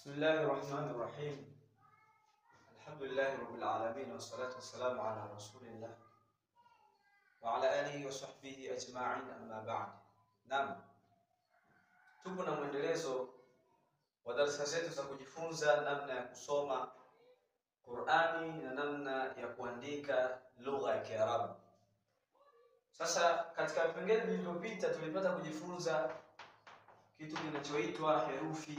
بسم الله الرحمن الرحيم. الحمد لله رب العالمين والصلاة والسلام على رسول الله وعلى آله وصحبه أجمعين أما بعد. Naam, tupo na mwendelezo wa darasa zetu za kujifunza namna ya kusoma Qur'ani na namna ya kuandika lugha ya Kiarabu. Sasa katika vipengele vilivyopita tulipata kujifunza kitu kinachoitwa herufi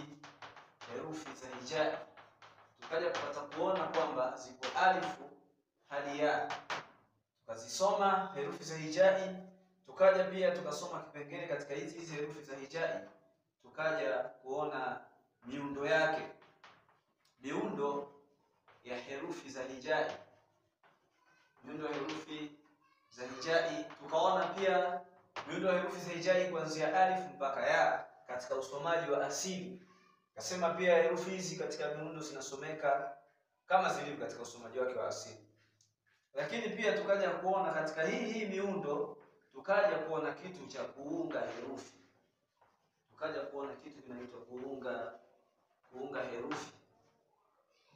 za hijai. Tukaja kupata kuona kwamba zipo alifu hadi ya. Tukazisoma herufi za hijai, tukaja pia tukasoma kipengele katika hizi herufi za hijai. Tukaja kuona miundo yake. Miundo ya herufi za hijai. Miundo ya herufi za hijai. Tukaona pia miundo ya herufi za hijai kuanzia alif mpaka ya katika usomaji wa asili. Kasema pia herufi hizi katika miundo zinasomeka kama zilivyo katika usomaji wake wa asili. Lakini pia tukaja kuona katika hii miundo, tukaja kuona kitu cha kuunga herufi. Tukaja kuona kitu kinaitwa kuunga herufi.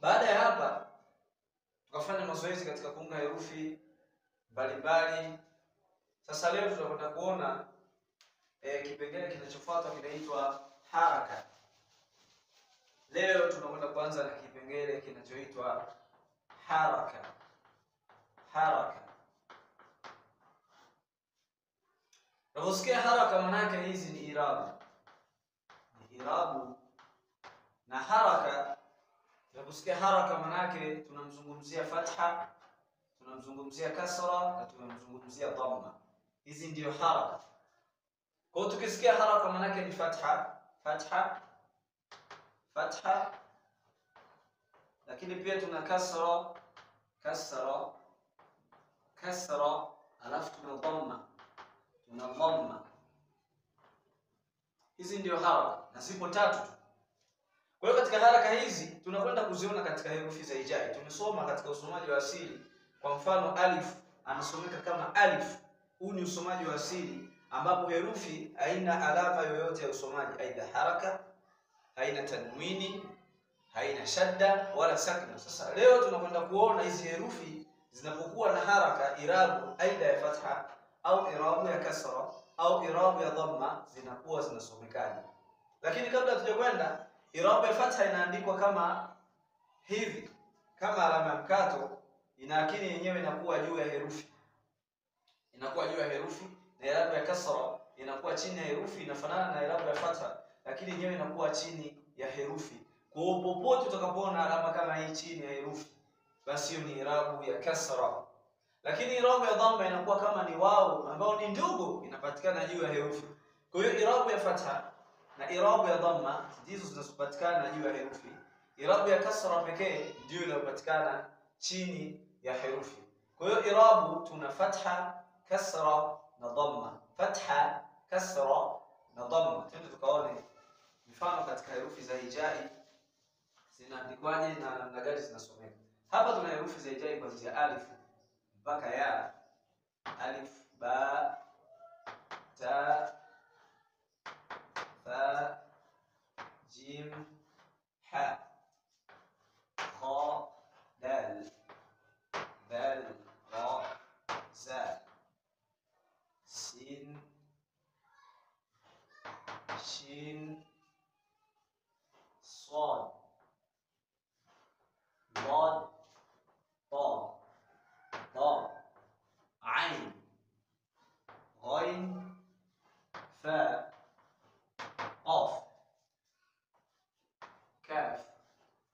Baada ya hapa tukafanya mazoezi katika kuunga herufi mbalimbali. Sasa leo tutakwenda kuona kipengele kinachofuata kinaitwa haraka. Leo tunakwenda kuanza na kipengele kinachoitwa haraka. Haraka. Tunaposikia haraka maana yake hizi ni irabu. Ni irabu na haraka. Tunaposikia haraka maana yake tunamzungumzia fatha, tunamzungumzia kasra na tunamzungumzia dhamma. Hizi ndio haraka. Kwa hiyo tukisikia haraka maana yake ni fatha, lakini pia tuna kasra, alafu tuna dhamma. Hizi ndio haraka na zipo tatu tu. Kwa hiyo katika haraka hizi tunakwenda kuziona katika herufi za hijai. Tumesoma katika usomaji wa asili. Kwa mfano alif anasomeka kama alif. Huu ni usomaji wa asili ambapo herufi haina alama yoyote ya usomaji, aidha haraka, haina tanwini, haina shadda wala sakna. Sasa leo tunakwenda kuona hizi herufi zinapokuwa na haraka, irabu aidha ya fatha au irabu ya kasra au irabu ya dhamma zinakuwa zinasomekaje. Lakini kabla tujakwenda, irabu ya fatha inaandikwa kama hivi, kama alama ya mkato, lakini yenyewe inakuwa juu ya herufi. Inakuwa juu ya herufi, na irabu ya kasra inakuwa chini ya herufi, inafanana na irabu ya fatha, lakini yenyewe inakuwa chini ya herufi. Kwa hiyo popote utakapoona alama kama hii chini ya herufi, basi hiyo ni irabu ya kasra. Lakini irabu ya dhamma inakuwa kama ni wao ambao ni ndogo, inapatikana juu ya herufi. Kwa hiyo irabu ya fatha na irabu ya dhamma ndizo zinazopatikana juu ya herufi. Irabu ya kasra pekee ndio inayopatikana chini ya herufi. Kwa hiyo irabu tuna fatha, kasra na dhamma. Fatha, kasra na dhamma. Twende tukaone mfano katika herufi za hijai zinaandikwaje na namna gani zinasomeka. Hapa tuna herufi za hijai kuanzia alif mpaka ya. Alif, ba, ta, tha, jim, ha, kha, dal, dal, ra, za, sin, shin, صاد ضاد طاء ضاء عين غين فاء قاف كاف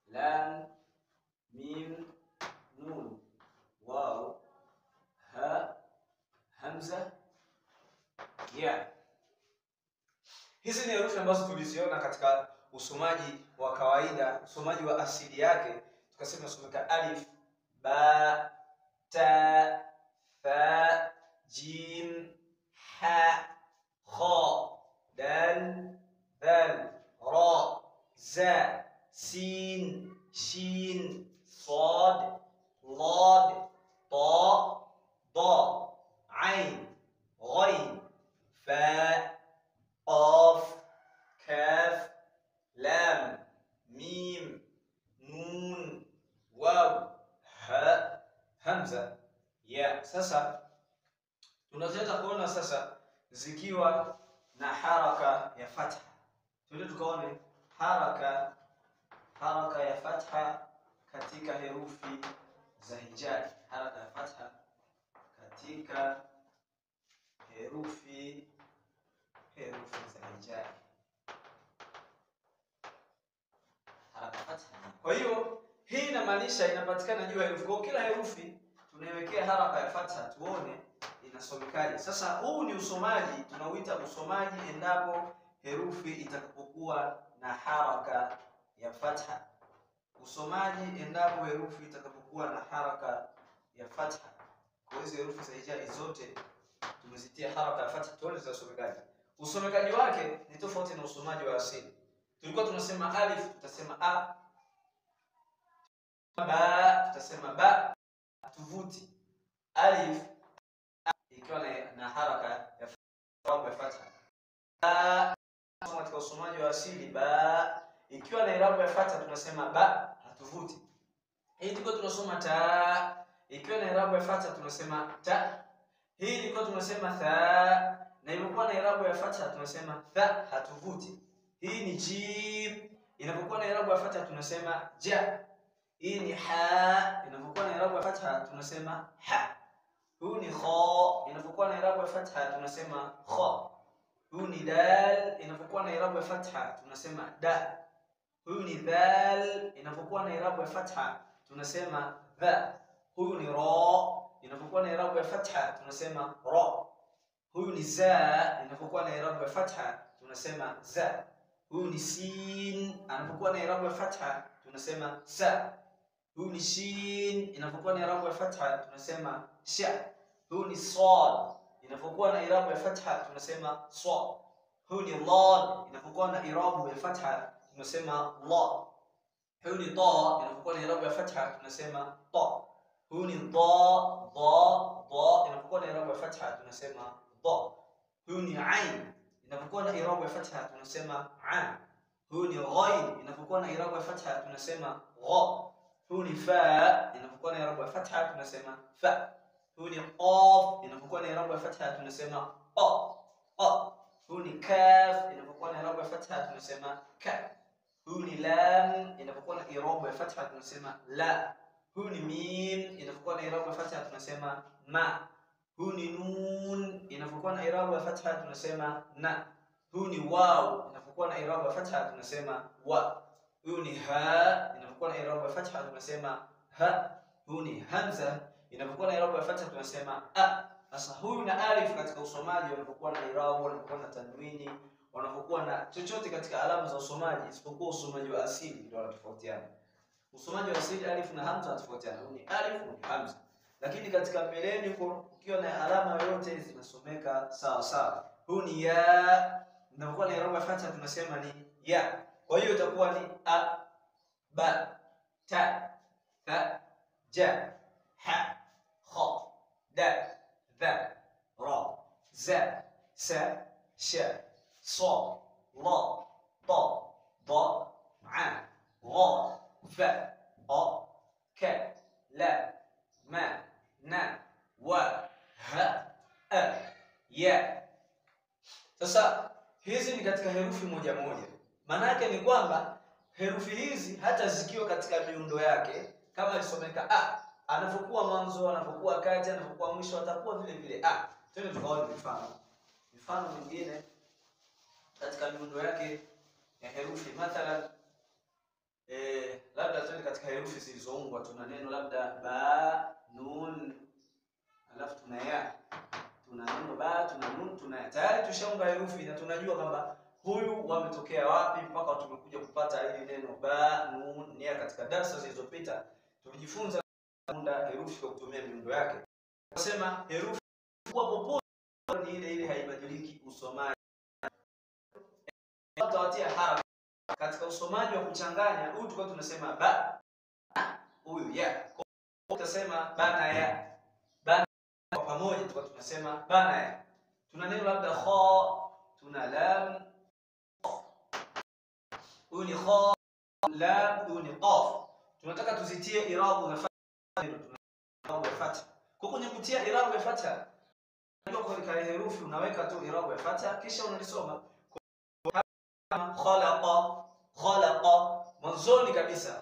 لام ميم نون واو هاء همزة ya. Hizi ni herufi ambazo tuliziona katika usomaji wa kawaida, usomaji wa asili yake. Tukasema nasomeka alif, ba, ta, tha, jim, ha, kha, dal, dhal, ra, za, sin, shin, sad, lad, ta, da, ain, ghain, fa, qaf, kaf, lam, mim. Sasa tunaweza kuona sasa zikiwa na haraka ya fatha. Twende tukaone haraka ya fatha katika herufi za hijai. Haraka ya fatha katika herufi za hijai. Haraka fatha. Kwa hiyo hii inamaanisha inapatikana juu ya herufi. Kwa kila herufi tunaiwekea haraka ya fatha tuone inasomekaje. Sasa huu ni usomaji, tunauita usomaji endapo herufi itakapokuwa na haraka ya fatha. Usomaji endapo herufi itakapokuwa na haraka ya fatha. Kwa hizo herufi za hijai zote tumezitia haraka ya fatha, tuone zinasomekaje. Usomekaji wake ni tofauti na usomaji wa asili. Tulikuwa tunasema alif, tutasema a. Ba, tutasema ba. Tuvuti alif ikiwa na haraka ya fatha. Ba, katika usomaji wa asili ba ikiwa na irabu ya fatha tunasema ba, hatuvuti. Hii tulikuwa tunasoma ta ikiwa na irabu ya fatha tunasema ta. Hii ilikuwa tunasema tha na ilikuwa na irabu ya fatha tunasema tha, hatuvuti. Hii ni jim, inapokuwa na irabu ya fatha tunasema ja. Hii ni ha, inapokuwa na irabu ya fatha tunasema ha. Huu ni kha, inapokuwa na irabu ya fatha tunasema kha. Huu ni dal, inapokuwa na irabu ya fatha tunasema da. Huu ni dhal, inapokuwa na irabu ya fatha tunasema dha. Huu ni ra, inapokuwa na irabu ya fatha tunasema ra. Huyu ni za, inapokuwa na irabu ya fatha tunasema za. Huyu ni sin, inapokuwa na irabu ya fatha tunasema sa. Huyu ni shin, inapokuwa na irabu ya fatha tunasema sha. Huyu ni sad, inapokuwa na irabu ya fatha tunasema sa. Huyu ni lad, inapokuwa na irabu ya fatha tunasema la. Huyu ni ta, inapokuwa na irabu ya fatha tunasema ta. Huyu ni da, inapokuwa na irabu ya fatha tunasema da. Huyu ni ain, inapokuwa na irabu ya fatha tunasema an. Huyu ni ghain, inapokuwa na irabu ya fatha tunasema gha. Huyu ni fa, inapokuwa na irabu ya fatha tunasema fa. Huyu ni qaf, inapokuwa na irabu ya fatha tunasema qa. Huyu ni kaf, inapokuwa na irabu ya fatha tunasema ka. Huyu ni lam, inapokuwa na irabu ya fatha tunasema la. Huyu ni mim, inapokuwa na irabu ya fatha tunasema ma. Huyu ni nun, inapokuwa na irabu ya fatha tunasema na. Huyu ni waw, inapokuwa na irabu ya fatha tunasema wa. Huyu ni ha, inapokuwa na irabu ya fatha tunasema ha. Huyu ni hamza, inapokuwa na irabu ya fatha tunasema a. Sasa huyu na alif katika usomaji wanapokuwa na irabu, wanapokuwa na tanwini, wanapokuwa na chochote katika alama za usomaji isipokuwa usomaji wa asili ndio wanatofautiana. Usomaji wa asili alif na hamza wanatofautiana. Huyu ni alif, huyu ni hamza. Lakini katika mbeleni ukiwa na alama yoyote zinasomeka sawa sawa. Huyu ni ya, inapokuwa na irabu ya fatha tunasema ni ya. Kwa hiyo itakuwa ni a, ba, ta, tha, ja, ha, kha, da, dha, ra, za, sa, sha, sa, la, ta, da, a, gha, fa, a, ka, la, ma, na, wa, ha, a, ya. Sasa hizi ni katika herufi moja moja. Maana yake ni kwamba herufi hizi hata zikiwa katika miundo yake kama isomeka a, anapokuwa mwanzo, anapokuwa kati, anapokuwa mwisho atakuwa vile vile a. Twende tukaone mifano. Mifano mingine katika miundo yake ya herufi, mathalan labda twende katika herufi zilizoungwa, tuna neno labda ba, nun, alafu tuna ya. Tuna neno ba, tuna nun, tuna ya. Tayari tushaunga herufi na tunajua kwamba huyu wametokea wapi mpaka tumekuja kupata hili neno ba, nun, ya. Katika darasa zilizopita tumejifunza kuunda herufi kwa kutumia miundo yake. Tunasema herufi kwa popote ni ile ile, haibadiliki usomaji. Tutawatia haraka katika usomaji wa kuchanganya. Huyu tulikuwa tunasema ba, huyu ya. Tutasema bana ya. Bana kwa pamoja tulikuwa tunasema bana ya. Tuna neno labda kha, tuna lam. Huyu ni kha, lam, huyu ni qaf. Tunataka tuzitie irabu na fatha, fatha. Kwa kwenye kutia irabu ya fatha, unajua kwa herufi unaweka tu irabu ya fatha kisha unalisoma. Khalaqa, khalaqa, mwanzoni kabisa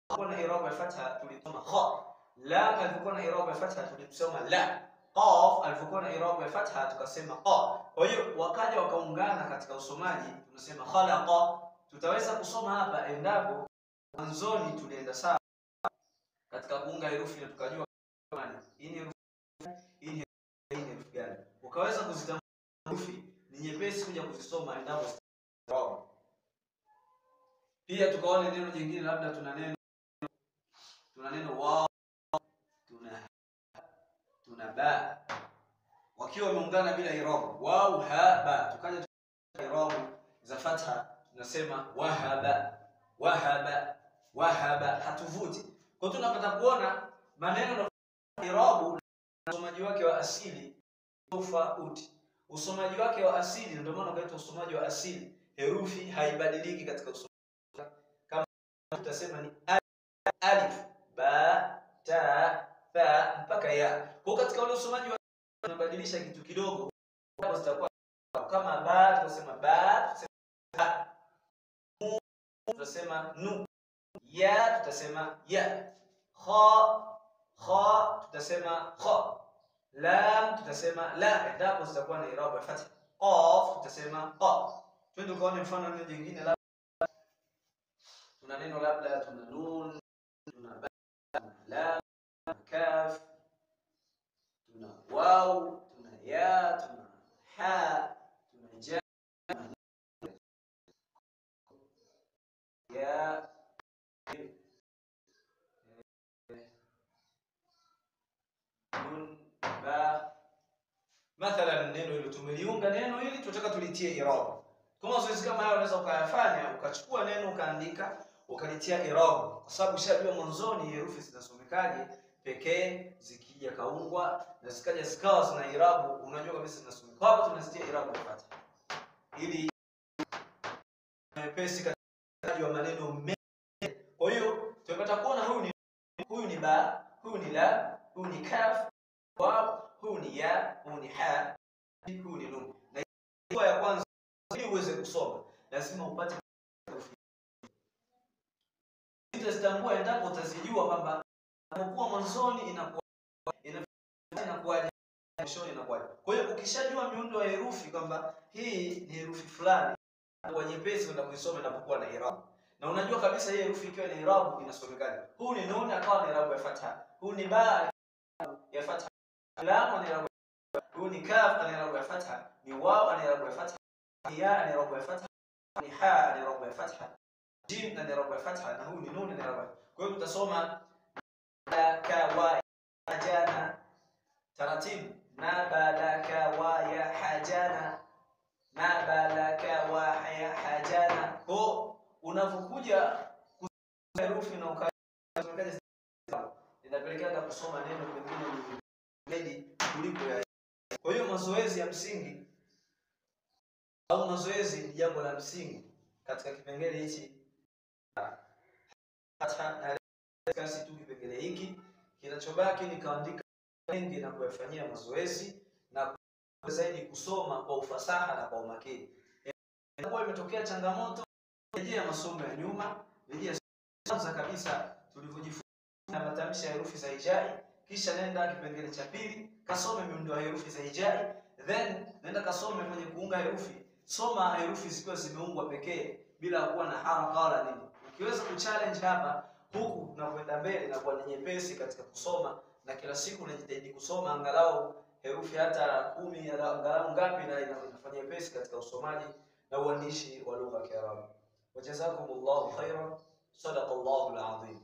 kuna irabu ya fatha tulisoma kha. Lam alikuwa na irabu ya fatha tulisoma la. Qaf alikuwa na irabu ya fatha tukasema qa. Kwa hiyo wakaja wakaungana katika usomaji tunasema khalaqa. Tutaweza kusoma hapa endapo mwanzoni tulienda sawa katika kuunga herufi na tukajua hii ni herufi, hii ni herufi gani. Ukaweza kuzitambua herufi ni nyepesi kuja kuzisoma endapo sawa. Pia tukaona neno jingine, labda tuna neno wa, tuna ba, wakiwa wameungana bila irabu wau ha ba, tukaja irabu za fatha tunasema wahaba, wahaba, wahaba, hatuvuti. Kwa hiyo tunapata kuona maneno na irabu na usomaji wake wa asili tofauti. Usomaji wake wa asili ndio maana ukaitwa usomaji wa asili, herufi haibadiliki katika usomaji. Kama tutasema ni alif, ba, ta, tha mpaka ya. Kwa katika ule usomaji wa tunabadilisha kitu kidogo, hapo zitakuwa kama ba, tutasema ba, tutasema nu, tutasema nu, ya tutasema ya, kha, kha tutasema kha, lam tutasema la, endapo zitakuwa na irabu ya fatha. Qaf tutasema qa. Twende kuona mfano neno jingine, labda tuna neno, labda tuna nun, tuna ba, tuna lam, tuna kaf, tuna waw, tuna ya, tuna ha, tuna ja, ya, nun, ba. Mathalan neno hilo tumeliunga neno hili tunataka tulitie irabu. Kama zoezi kama hayo unaweza ukayafanya, ukachukua neno ukaandika ukalitia irabu, kwa sababu ushajua mwanzoni herufi zinasomekaje pekee, zikija kaungwa na zikaja zikawa zina irabu, unajua kabisa zinasomeka. Hapo tunazitia irabu ya fatha ili mepesi katika maneno mengi. Kwa hiyo tunapata kuona huyu ni ba, huyu ni la, huyu ni kaf, waw, huyu ni ya, huyu ni ha, huyu ni nun. Na hiyo ya kwanza ili uweze kusoma lazima upate herufi. Utazitambua endapo utazijua kwamba inapokuwa mwanzoni inakuwa mwishoni inakuwa. Kwa hiyo ukishajua miundo ya herufi kwamba hii ni herufi fulani, kwa nyepesi kwenda kuisoma inapokuwa na irabu. Na unajua kabisa hii herufi ikiwa na irabu inasomekaje. Huu ni nun akawa na irabu ya fatha. Huu ni ba ya fatha. Lam ni irabu. Huu ni kaf ni irabu ya fatha. Ni waw ni irabu ya fatha. Ni ya ni irabu ya fatha. Ni ha ni irabu ya fatha. Jim ni irabu ya fatha, na huu ni nun ni irabu. Kwa hiyo tutasoma ka wa hajana taratibu, nabalaka wa ya hajana, nabalaka wa ya hajana. Kwa unapokuja kusoma herufi na ukaje inapelekea kusoma neno lingine zaidi kuliko ya. Kwa hiyo mazoezi ya msingi au mazoezi ni jambo la msingi katika kipengele hichi. Hata kasi tu kipengele hiki, kinachobaki ni kaandika mengi na kuyafanyia mazoezi na zaidi kusoma kwa ufasaha na kwa umakini. Inakuwa imetokea changamoto, rejea masomo ya nyuma, rejea kwanza kabisa tulivyojifunza matamshi ya herufi za hijai, kisha nenda kipengele cha pili kasome miundo ya herufi za hijai, then nenda kasome kwenye kuunga herufi. Soma herufi zikiwa zimeungwa pekee bila kuwa na haraka wala nini. Ukiweza kuchallenge hapa huku tunakwenda mbele na kuwa nyepesi katika kusoma, na kila siku unajitahidi kusoma angalau herufi hata 10 angalau ngapi, na inafanya nyepesi katika usomaji na uandishi wa lugha ya Kiarabu. Wajazakumullahu khairan, sadaqallahu alazim.